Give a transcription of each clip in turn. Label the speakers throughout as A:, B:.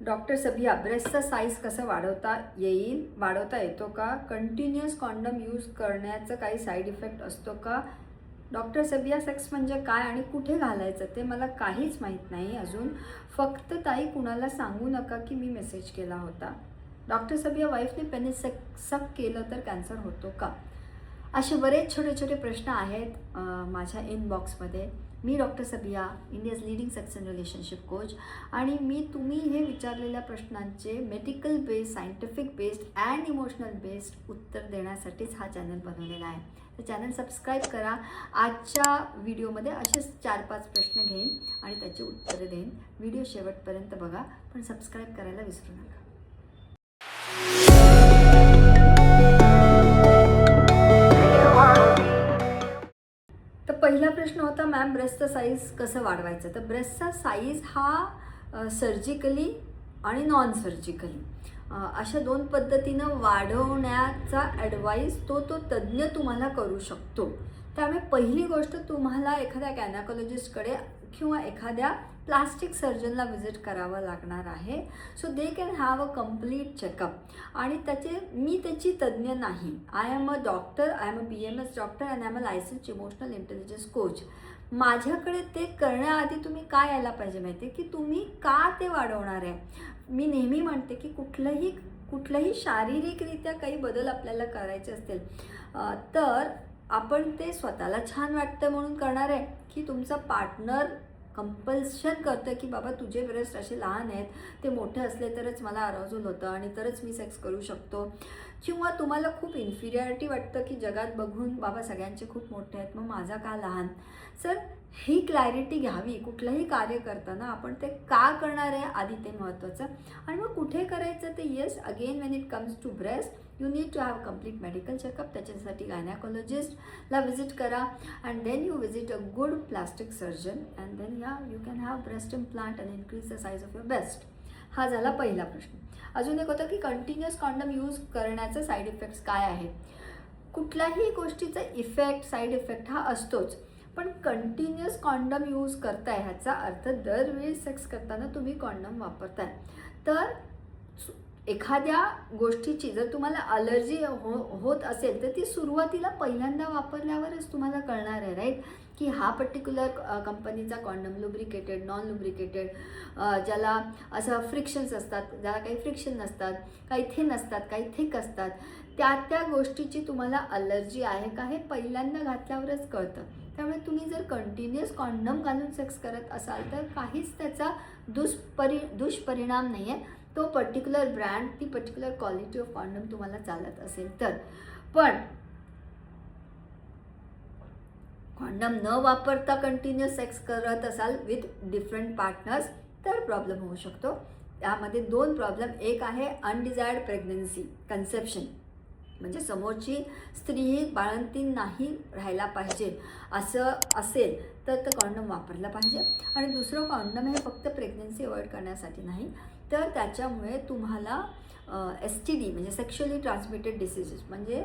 A: Doctor सबिया, ब्रेस्टचा size कसं वाढवता येतो का? कंटिन्युअस कॉन्डम यूज करण्याचं काही साईड इफेक्ट असतो का? डॉक्टर सबिया, सेक्स म्हणजे काय आणि कुठे घालायचं ते मला काहीच माहीत नाही अजून. फक्त ताई कुणाला सांगू नका की मी मेसेज केला होता. डॉक्टर सबिया, वाईफने पेनिस सक केलं तर कॅन्सर होतो का? असे बरेच छोटे छोटे प्रश्न आहेत माझ्या इनबॉक्समध्ये. मी doctor Sabiya, India's leading sex and relationship coach, आणि तुम्ही हे विचारलेल्या प्रश्नांचे medical based, scientific based and emotional based उत्तर देण्यासाठीच हा चॅनल बनवलेला आहे. तर चॅनल सबस्क्राईब करा. आजच्या व्हिडिओमध्ये असेच 4-5 प्रश्न घेईन आणि त्याची उत्तरं देईन. व्हिडिओ शेवटपर्यंत बघा, पण सबस्क्राईब करायला विसरू नका. पहिला प्रश्न होता, मॅम ब्रेस्टचा साईज कसं वाढवायचं? तर ब्रेस्टचा साईज हा सर्जिकली आणि नॉन सर्जिकली अशा 2 पद्धतीनं वाढवण्याचा ॲडवाईस तो तज्ज्ञ तुम्हाला करू शकतो. त्यामुळे पहिली गोष्ट, तुम्हाला एखाद्या गायनेकोलॉजिस्टकडे किंवा एखाद्या प्लास्टिक सर्जनला व्हिजिट करावं लागणार आहे. So they can have a complete checkup. आणि मी त्याची तज्ज्ञ नाही. I am a doctor, I am a BMS doctor and I am a licence emotional intelligence coach. माझ्याकडे ते करण्याआधी तुम्ही काय यायला पाहिजे माहिती आहे, की तुम्ही का ते वाढवणार आहे. मी नेहमी म्हणते की कुठलंही शारीरिकरित्या काही बदल आपल्याला करायचे असतील तर आपण ते स्वतःला छान वाटतं म्हणून करणार आहे, की तुमचा पार्टनर कंपल्शन करतं की बाबा तुझे ब्रेस्ट असे लहान आहेत, ते मोठे असले तरच मला अराउजल होतं आणि तरच मी सेक्स करू शकतो. किंवा तुम्हाला खूप इन्फिरियरिटी वाटतं की जगात बघून बाबा सगळ्यांचे खूप मोठे आहेत, मग माझा का लहान. सर, ही क्लॅरिटी घ्यावी. कुठलंही कार्य करताना आपण ते का करणार आहे आधी ते महत्त्वाचं. आणि मग कुठे करायचं ते, yes, again when it comes to breast you need to have complete medical checkup. त्याच्यासाठी गायनेकोलॉजिस्टला व्हिजिट करा and then you visit a good plastic surgeon and then you can have breast implant and increase the size of your breast. हा झाला पहिला प्रश्न. अजून एक होता की कंटिन्युअस कॉन्डम यूज करण्याचे साईड इफेक्ट्स काय आहेत. कुठल्याही गोष्टीचा साईड इफेक्ट हा असतोच, पण कंटिन्युअस कॉन्डम यूज करताय ह्याचा अर्थ दरवेळी सेक्स करताना तुम्ही कॉन्डम वापरताय. तर एखाद्या गोष्टीची जर तुम्हाला अलर्जी होत असेल तर ती सुरुवातीला पहिल्यांदा वापरल्यावरच तुम्हाला कळणार आहे, राईट, की हा पर्टिक्युलर कंपनीचा कॉन्डम लुब्रिकेटेड, नॉन लुब्रिकेटेड, ज्याला असं फ्रिक्शन्स असतात, ज्याला काही फ्रिक्शन नसतात, काही थिन असतात, काही थिक असतात, त्या गोष्टीची तुम्हाला अलर्जी आहे का हे पहिल्यांदा घातल्यावरच कळतं. त्यामुळे तुम्ही जर कंटिन्युअस कॉन्डम घालून सेक्स करत असाल तर काहीच त्याचा दुष्परिणाम नाही आहे. तो पर्टिक्युलर ब्रँड, ती पर्टिक्युलर क्वालिटी ऑफ कॉन्डम तुम्हाला चालत असेल तर. पण कॉन्डम न वापरता कंटिन्युअस सेक्स करत असाल विथ डिफरंट पार्टनर्स तर प्रॉब्लेम होऊ शकतो. त्यामध्ये 2 प्रॉब्लेम. एक आहे अनडिझायर्ड प्रेग्नन्सी, कन्सेप्शन, म्हणजे समोरची स्त्री ही बाळंतीण नाही राहायला पाहिजे असं असेल तर कॉन्डम वापरला पाहिजे. आणि दुसरं, कॉन्डम हे फक्त प्रेग्नन्सी अवॉइड करण्यासाठी नाही, तर त्याच्यामुळे तुम्हाला STD म्हणजे सेक्शुअली ट्रान्समिटेड डिसीजेस, म्हणजे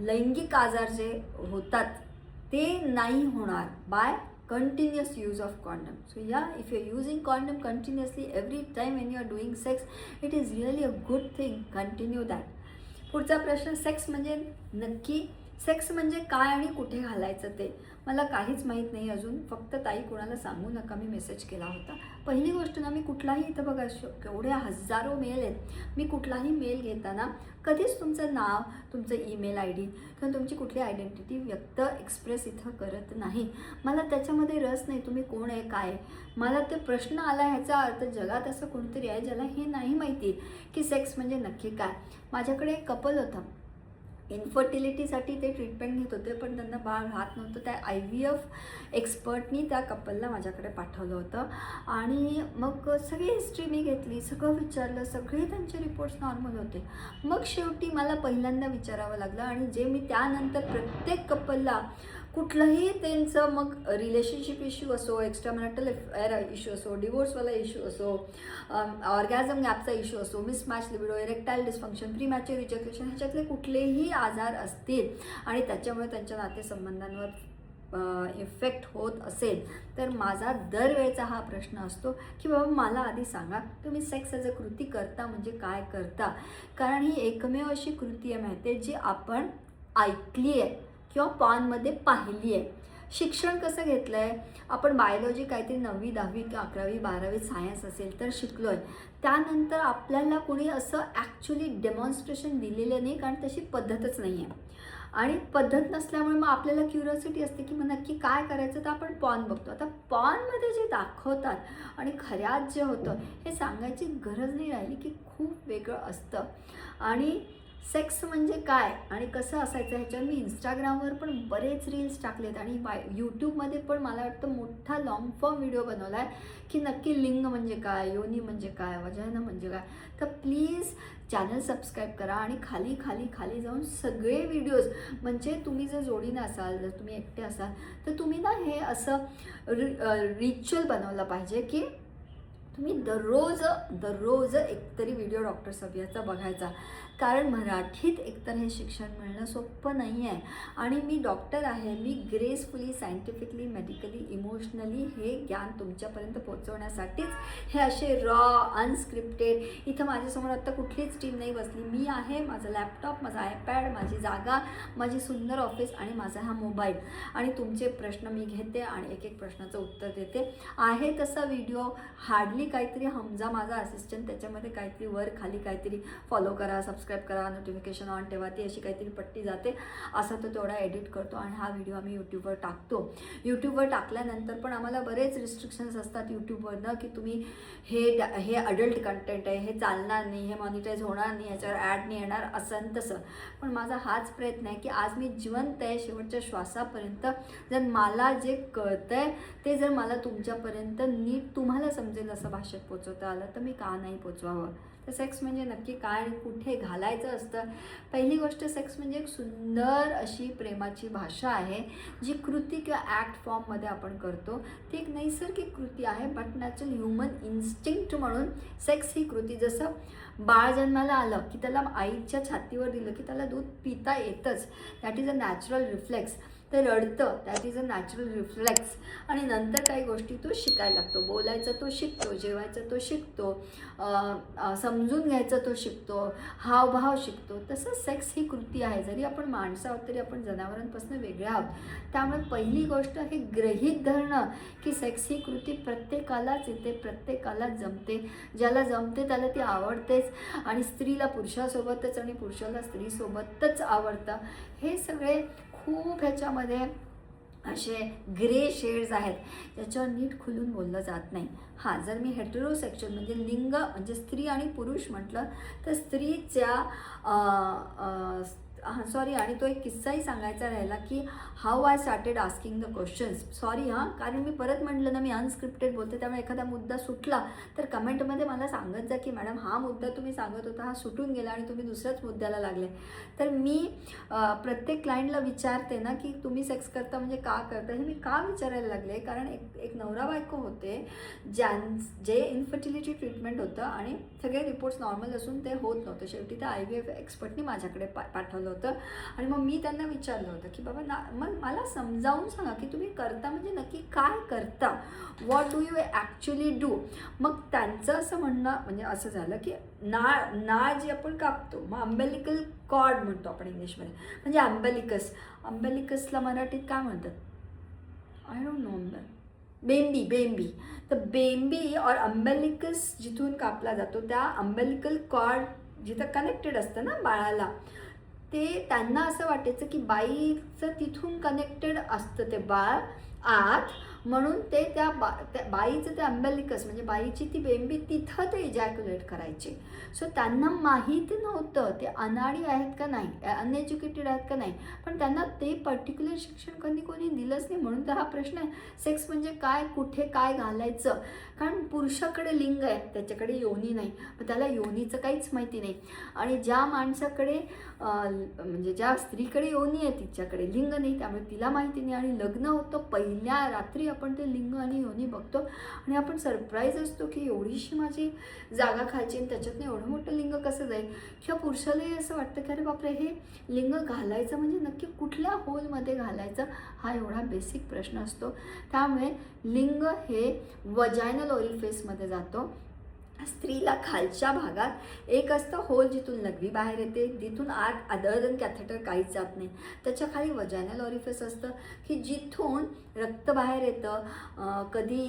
A: लैंगिक आजार जे होतात ते नाही होणार bye continuous use of condom. So yeah, if you're using condom continuously every time when you're doing sex, it is really a good thing. Continue that. पुढचा प्रश्न, सेक्स म्हणजे नक्की सेक्स म्हणजे काय आणि कुठे घालायचं ते मला काहीच माहीत नाही अजून. फक्त ताई कुणाला सांगू नका मी मेसेज केला होता. पहिली गोष्ट ना, मी कुठलाही, इथं बघा केवढे हजारो मेल आहेत, मी कुठलाही मेल घेताना कधीच तुमचं नाव, तुमचं ईमेल ID किंवा तुमची कुठली आयडेंटिटी एक्सप्रेस इथं करत नाही. मला त्याच्यामध्ये रस नाही, तुम्ही कोण आहे काय. मला ते प्रश्न आला ह्याचा अर्थ जगात असं कोणतरी आहे ज्याला हे नाही माहिती की सेक्स म्हणजे नक्की काय. माझ्याकडे एक कपल होता, इन्फर्टिलिटीसाठी ते ट्रीटमेंट घेत होते, पण त्यांना बाळ राहत नव्हतं. त्या IVF एक्सपर्टनी त्या कपलला माझ्याकडे पाठवलं होतं आणि मग सगळी हिस्ट्री मी घेतली, सगळं विचारलं, सगळे त्यांचे रिपोर्ट्स नॉर्मल होते. मग शेवटी मला पहिल्यांदा विचारावं लागलं आणि जे मी त्यानंतर प्रत्येक कपलला कुठलंही त्यांचं मग रिलेशनशिप इश्यू असो, एक्स्ट्रामॅरिटल अफेअर इश्यू असो, डिवोर्सवाला इश्यू असो, ऑर्गॅझम गॅपचा इश्यू असो, mismatch libido, erectile dysfunction, premature ejaculation, ह्याच्यातले कुठलेही आजार असतील आणि त्याच्यामुळे त्यांच्या नातेसंबंधांवर इफेक्ट होत असेल तर माझा दरवेळचा हा प्रश्न असतो की बाबा मला आधी सांगा तुम्ही सेक्स ॲज अ कृती करता म्हणजे काय करता. कारण ही एकमेव अशी कृती आहे माहिती आहे जी आपण ऐकली आहे किंवा पॉर्नमध्ये पाहिली आहे. शिक्षण कसं घेतलं आहे आपण बायोलॉजी काहीतरी 9वी 10वी किंवा 11वी 12वी सायन्स असेल तर शिकलो आहे. त्यानंतर आपल्याला कोणी असं ॲक्च्युली डेमॉन्स्ट्रेशन दिलेलं नाही कारण तशी पद्धतच नाही आहे. आणि पद्धत नसल्यामुळे मग आपल्याला क्युरिओसिटी असते की मग नक्की काय करायचं तर आपण पॉर्न बघतो. आता पॉर्नमध्ये जे दाखवतात आणि खऱ्यात जे होतं हे सांगायची गरज नाही राहिली की खूप वेगळं असतं. आणि सेक्स म्हणजे काय आणि कसं असायचं ह्याच्यावर मी इंस्टाग्रामवर पण बरेच रील्स टाकलेत आणि यूट्यूबमध्ये पण मला वाटतं मोठा लाँग फॉर्म व्हिडिओ बनवला आहे की नक्की लिंग म्हणजे काय, योनी म्हणजे काय, वजायना म्हणजे काय. तर प्लीज चॅनल सबस्क्राईब करा आणि खाली खाली खाली जाऊन सगळे व्हिडिओज म्हणजे तुम्ही जर जोडीनं असाल जर तुम्ही एकटे असाल तर तुम्ही ना हे असं रिच्युअल बनवलं पाहिजे की तुम्ही दररोज एकतरी व्हिडिओ डॉक्टर सबियाचा बघायचा. कारण मराठीत एकतर हे शिक्षण मिळणं सोपं नाही आहे आणि मी डॉक्टर आहे. मी ग्रेसफुली सायंटिफिकली मेडिकली इमोशनली हे ज्ञान तुमच्यापर्यंत पोहोचवण्यासाठीच हे असे रॉ अनस्क्रिप्टेड. इथं माझ्यासमोर आत्ता कुठलीच टीम नाही बसली. मी आहे, माझा लॅपटॉप, माझा आयपॅड, माझी जागा, माझी सुंदर ऑफिस आणि माझा हा मोबाईल आणि तुमचे प्रश्न मी घेते आणि एक एक प्रश्नाचं उत्तर देते. आहे तसा व्हिडिओ हार्डली काहीतरी हमजा माझा असिस्टंट त्याच्यामध्ये काहीतरी वर खाली काहीतरी फॉलो करा, सबस्क्राईब करा, नोटिफिकेशन ऑन ठेवा, ती अशी काहीतरी पट्टी जाते. असा तो तेवढा एडिट करतो आणि हा व्हिडिओ आम्ही यूट्यूबवर टाकतो. यूट्यूबवर टाकल्यानंतर पण आम्हाला बरेच रिस्ट्रिक्शन्स असतात यूट्यूबवरनं की तुम्ही हे अडल्ट कंटेंट आहे, हे चालणार नाही, हे मॉनिटाईज होणार नाही, ह्याच्यावर ॲड नाही येणार असं आणि तसं. पण माझा हाच प्रयत्न आहे की आज मी जिवंत आहे शेवटच्या श्वासापर्यंत. जर मला जे कळतं आहे ते जर मला तुमच्यापर्यंत नीट तुम्हाला समजेल असं भाषेत पोचवता आलं तर मी का नाही पोचवावं. तर सेक्स म्हणजे नक्की काय आणि कुठे घालायचं असतं. पहिली गोष्ट सेक्स म्हणजे एक सुंदर अशी प्रेमाची भाषा आहे जी कृती किंवा ॲक्ट फॉर्ममध्ये आपण करतो. ती एक नैसर्गिक कृती आहे बट नॅचरल ह्युमन इन्स्टिंक्ट म्हणून सेक्स ही कृती. जसं बाळ जन्माला आलं की त्याला आईच्या छातीवर दिलं की त्याला दूध पिता येतंच, that is a natural reflex. ते रडतं, that is a natural reflex. आणि नंतर काही गोष्टी तो शिकायला लागतो. बोलायचं तो शिकतो, जेवायचं तो शिकतो, समजून घ्यायचं तो शिकतो, हावभाव शिकतो. तसं सेक्स ही कृती आहे. जरी आपण माणसं आहोत तरी आपण जनावरांपासून वेगळे आहोत. त्यामुळे पहिली गोष्ट हे गृहीत धरणं की सेक्स ही कृती प्रत्येकालाच येते, प्रत्येकालाच जमते. ज्याला जमते त्याला ती आवडतेच आणि स्त्रीला पुरुषासोबतच आणि पुरुषाला स्त्रीसोबतच आवडतं. हे सगळे खूप ह्याच्यामध्ये असे ग्रे शेड्स आहेत ज्याच्यावर नीट खुलून बोललं जात नाही. हां, जर मी हेटेरोसेक्शुअल म्हणजे लिंग म्हणजे स्त्री आणि पुरुष म्हटलं तर स्त्रीच्या सॉरी आणि तो एक किस्साही सांगायचा राहिला की how I started asking the questions. Sorry हां, कारण मी परत म्हटलं ना मी अनस्क्रिप्टेड बोलते त्यामुळे एखादा मुद्दा सुटला तर कमेंटमध्ये मला सांगत जा की मॅडम हा मुद्दा तुम्ही सांगत होता हा सुटून गेला आणि तुम्ही दुसऱ्याच मुद्द्याला लागले. तर मी प्रत्येक क्लायंटला विचारते ना की तुम्ही सेक्स करता म्हणजे का करता. हे मी का विचारायला लागले कारण एक नवरा बायको होते जे इन्फर्टिलिटी ट्रीटमेंट होतं आणि सगळे रिपोर्ट्स नॉर्मल असून ते होत नव्हतं. शेवटी त्या IVF एक्सपर्टनी माझ्याकडे पाठवलं होतं आणि मग मी त्यांना विचारलं होतं की बाबा मग मला समजावून सांगा की तुम्ही करता म्हणजे नक्की काय करता, what do you actually do. मग त्यांचं असं म्हणणं म्हणजे असं झालं की नाळ जी आपण कापतो मग अम्बेलिकल कॉर्ड म्हणतो आपण इंग्लिशमध्ये म्हणजे अम्बेलिकसला मराठीत काय म्हणतात आय डोंट नो. बेंबी. तर बेंबी और अम्बेलिकस जिथून कापला जातो त्या अम्बेलिकल कॉर्ड जिथं कनेक्टेड असतं ना बाळाला ते त्यांना असं वाटायचं की बाईचं तिथून कनेक्टेड असतं ते बाळ आत म्हणून ते त्या बाईचं ते अम्बेलिकस म्हणजे बाईची ती बेंबी तिथं ते इजॅक्युलेट करायचे. सो त्यांना माहीत नव्हतं ते अनाडी आहेत का नाही, अनएज्युकेटेड आहेत का नाही, पण त्यांना ते पर्टिक्युलर शिक्षण कधी कोणी दिलंच नाही. म्हणून तर हा प्रश्न आहे सेक्स म्हणजे काय, कुठे काय घालायचं. कारण पुरुषाकडे लिंग आहे त्याच्याकडे योनी नाही, पण त्याला योनीचं काहीच माहिती नाही. आणि ज्या माणसाकडे म्हणजे ज्या स्त्रीकडे योनी आहे तिच्याकडे लिंग नाही त्यामुळे तिला माहिती नाही. आणि लग्न होतं पहिल्या रात्री आपण ते लिंग आणि योनी बघतो आणि आपण सरप्राईज असतो की एवढीशी माझी जागा खायची आणि त्याच्यातनं एवढं मोठं लिंग कसं जाईल. किंवा पुरुषालाही असं वाटतं की अरे बापरे, हे लिंग घालायचं म्हणजे नक्की कुठल्या होलमध्ये घालायचं, हा एवढा बेसिक प्रश्न असतो. त्यामुळे लिंग हे वजायनल ओरिफेसमध्ये जातो. स्त्रीला खालच्या भागात एक असतं होल जिथून लघवी बाहेर येते, तिथून आत अदर दॅन कॅथेटर काहीच जात नाही. त्याच्या खाली वजायनल ओरिफेस असतं की जिथून रक्त बाहेर येतं, कधी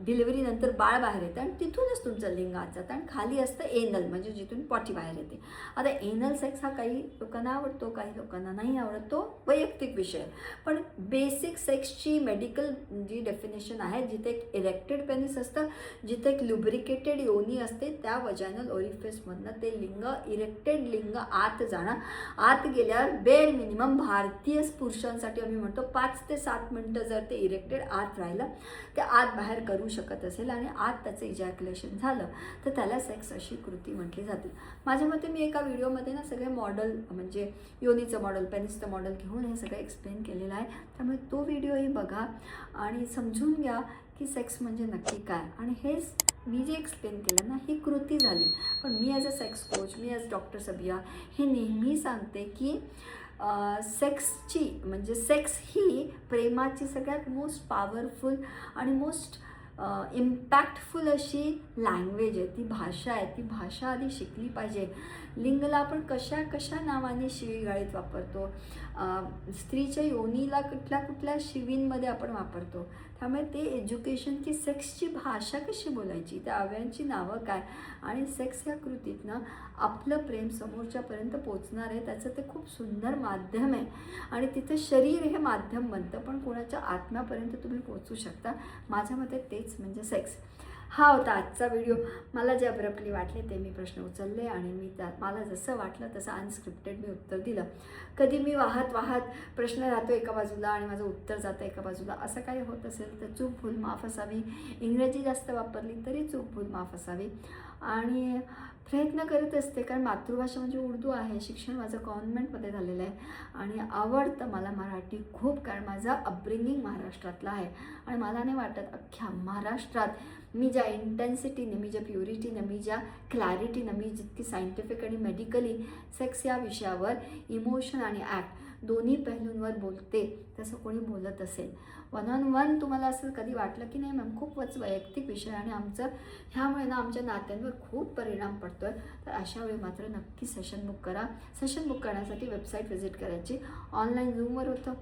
A: डिलिव्हरीनंतर बाळ बाहेर येतं आणि तिथूनच तुमचं लिंग आत जातं. आणि खाली असतं एनल, म्हणजे जिथून पॉटी बाहेर येते. आता एनल सेक्स हा काही लोकांना आवडतो, काही लोकांना नाही आवडत, तो वैयक्तिक विषय. पण बेसिक सेक्सची मेडिकल जी डेफिनेशन आहे, जिथे एक इरेक्टेड पेनिस असतं, जिथे एक लुब्रिकेटेड योनी असते, त्या वजायनल ओरिफेसमधनं ते लिंग, इरेक्टेड लिंग आत जाणं. आत गेल्यावर बेर मिनिमम भारतीय पुरुषांसाठी आम्ही म्हणतो 5 ते 7 मिनटं जर ते इरेक्टेड आत राहिलं, ते आत बाहेर करू शकत असेल आणि आत त्याचं इजॅक्युलेशन झालं तर त्याला सेक्स अशी कृती म्हटली जाते. माझ्या मते मी एका व्हिडिओमध्ये ना सगळे मॉडेल, म्हणजे योनीचं मॉडेल, पेनिसचं मॉडेल घेऊन हे सगळं एक्सप्लेन केलेलं आहे. त्यामुळे तो व्हिडिओही बघा आणि समजून घ्या की सेक्स म्हणजे नक्की काय. आणि हेच मी जे एक्सप्लेन केलं ना, ही कृती झाली. पण मी ॲज अ सेक्स कोच, मी ॲज डॉक्टर सबिया हे नेहमी सांगते की सेक्सची, म्हणजे सेक्स ही प्रेमाची सगळ्यात मोस्ट पॉवरफुल आणि मोस्ट इम्पॅक्टफुल अशी लँग्वेज आहे, ती भाषा आहे. ती भाषा आधी शिकली पाहिजे. लिंगला आपण कशा कशा नावाने शिवीगाळीत वापरतो, स्त्रीच्या योनीला कुठल्या कुठल्या शिवींमध्ये आपण वापरतो. त्यामुळे ते एज्युकेशन की सेक्सची भाषा कशी बोलायची, त्या अवयवांची नावं काय, आणि सेक्स या कृतीतनं आपलं प्रेम समोरच्यापर्यंत पोचणार आहे, त्याचं ते खूप सुंदर माध्यम आहे. आणि तिथं शरीर हे माध्यम बनतं, पण कोणाच्या आत्म्यापर्यंत तुम्ही पोचू शकता. माझ्या मते तेच म्हणजे सेक्स. हा होता आजचा व्हिडिओ. मला जे अब्रप्टली वाटले ते मी प्रश्न उचलले आणि मी त्यात मला जसं वाटलं तसं अनस्क्रिप्टेड मी उत्तर दिलं. कधी मी वाहत प्रश्न राहतो एका बाजूला आणि माझं उत्तर जातं एका बाजूला, असं काही होत असेल तर चूक भूल माफ असावी. इंग्रजी जास्त वापरली तरी चूक भूल माफ असावी. आणि प्रयत्न करत असते, कारण मातृभाषा म्हणजे उर्दू आहे. शिक्षण माझं कॉन्व्हेंटमध्ये झालेलं आहे आणि आवडतं मला मराठी खूप, कारण माझा अपब्रिंगिंग महाराष्ट्रातला आहे. आणि मला नाही वाटत अख्ख्या महाराष्ट्रात मी ज्या इंटेन्सिटीने, मी ज्या प्युरिटीने, मी ज्या क्लॅरिटीनं, मी जितकी सायंटिफिक आणि मेडिकली सेक्स या विषयावर इमोशन आणि ॲक्ट दोन्ही पैलूंवर बोलते तसं कोणी बोलत असेल. 1-on-1 तुम्हाला असं कधी वाटलं की नाही मॅम खूपच वैयक्तिक विषय आणि आमचं ह्यामुळे ना आमच्या नात्यांवर खूप परिणाम पडतो आहे, तर अशा वेळी मात्र नक्की सेशन बुक करा. सेशन बुक करण्यासाठी वेबसाईट व्हिजिट करायची. ऑनलाईन झूमवर होतं,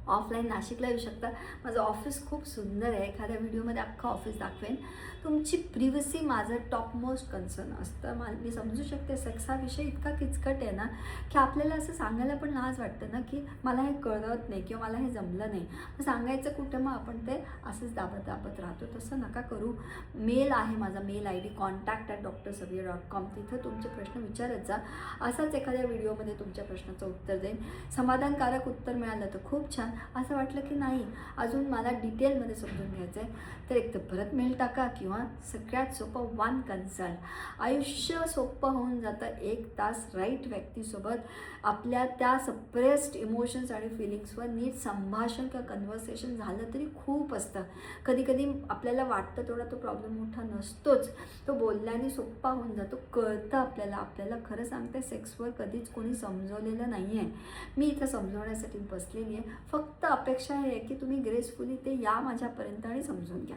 A: ऑफलाईन नाशिकला येऊ शकता. माझं ऑफिस खूप सुंदर आहे, एखाद्या व्हिडिओमध्ये अख्खं ऑफिस दाखवेन. तुमची प्रिव्हसी माझं टॉपमोस्ट कन्सर्न असतं. मी समजू शकते सेक्स हा विषय इतका किचकट आहे ना की आपल्याला असं सांगायला पण लाज वाटतं ना की मला हे कळत नाही किंवा मला हे जमलं नाही, मग सांगायचं कुठं, मग आपण ते असंच दाबत राहतो. तसं नका करू. मेल आहे माझा, मेल ID contact@drsabir.com. तिथं तुमचे प्रश्न विचारत जा. असाच एखाद्या व्हिडिओमध्ये तुमच्या प्रश्नाचं उत्तर देईन. समाधानकारक उत्तर मिळालं तर खूप छान. असं वाटलं की नाही अजून मला डिटेलमध्ये समजून घ्यायचं आहे तर एक तर परत मेल टाका किंवा सगळ्यात सोपं 1 कन्सल्ट. आयुष्य सोपं होऊन जातं 1 तास राईट व्यक्तीसोबत आपल्या त्या सप्रेस्ड इमोशन्स आणि फिलिंग्सवर नीट संभाषण किंवा कन्व्हर्सेशन झालं तरी खूप असतं. कधी कधी आपल्याला वाटतं तेवढा तो प्रॉब्लेम मोठा नसतोच, तो बोलल्याने सोप्पा होऊन जातो. कळतं आपल्याला खरं सांगते सेक्सवर कधीच कोणी समजवलेलं नाही आहे. मी इथं समजवण्यासाठी बसलेली आहे. फक्त अपेक्षा आहे की तुम्ही ग्रेसफुली ते या माझ्यापर्यंत आणि समजून घ्या.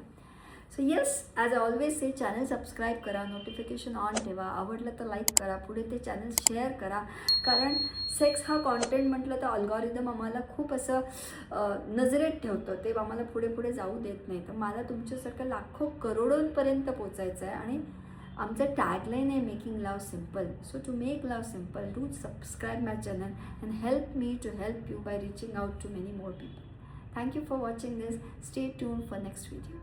A: So yes, as always say channel subscribe करा, नोटिफिकेशन ऑन ठेवा, आवडलं तर लाईक करा, पुढे ते चॅनल शेअर करा. कारण सेक्स हा कॉन्टेंट म्हटलं तर अल्गोरिदम आम्हाला खूप असं नजरेत ठेवतं, ते आम्हाला पुढे जाऊ देत नाही. तर मला तुमच्यासारखं लाखो करोडोंपर्यंत पोचायचं आहे आणि आमचं टॅगलाईन आहे making love simple. So to make love simple, do subscribe my channel and help me to help you by reaching out to many more people. Thank you for watching this. Stay tuned for next video.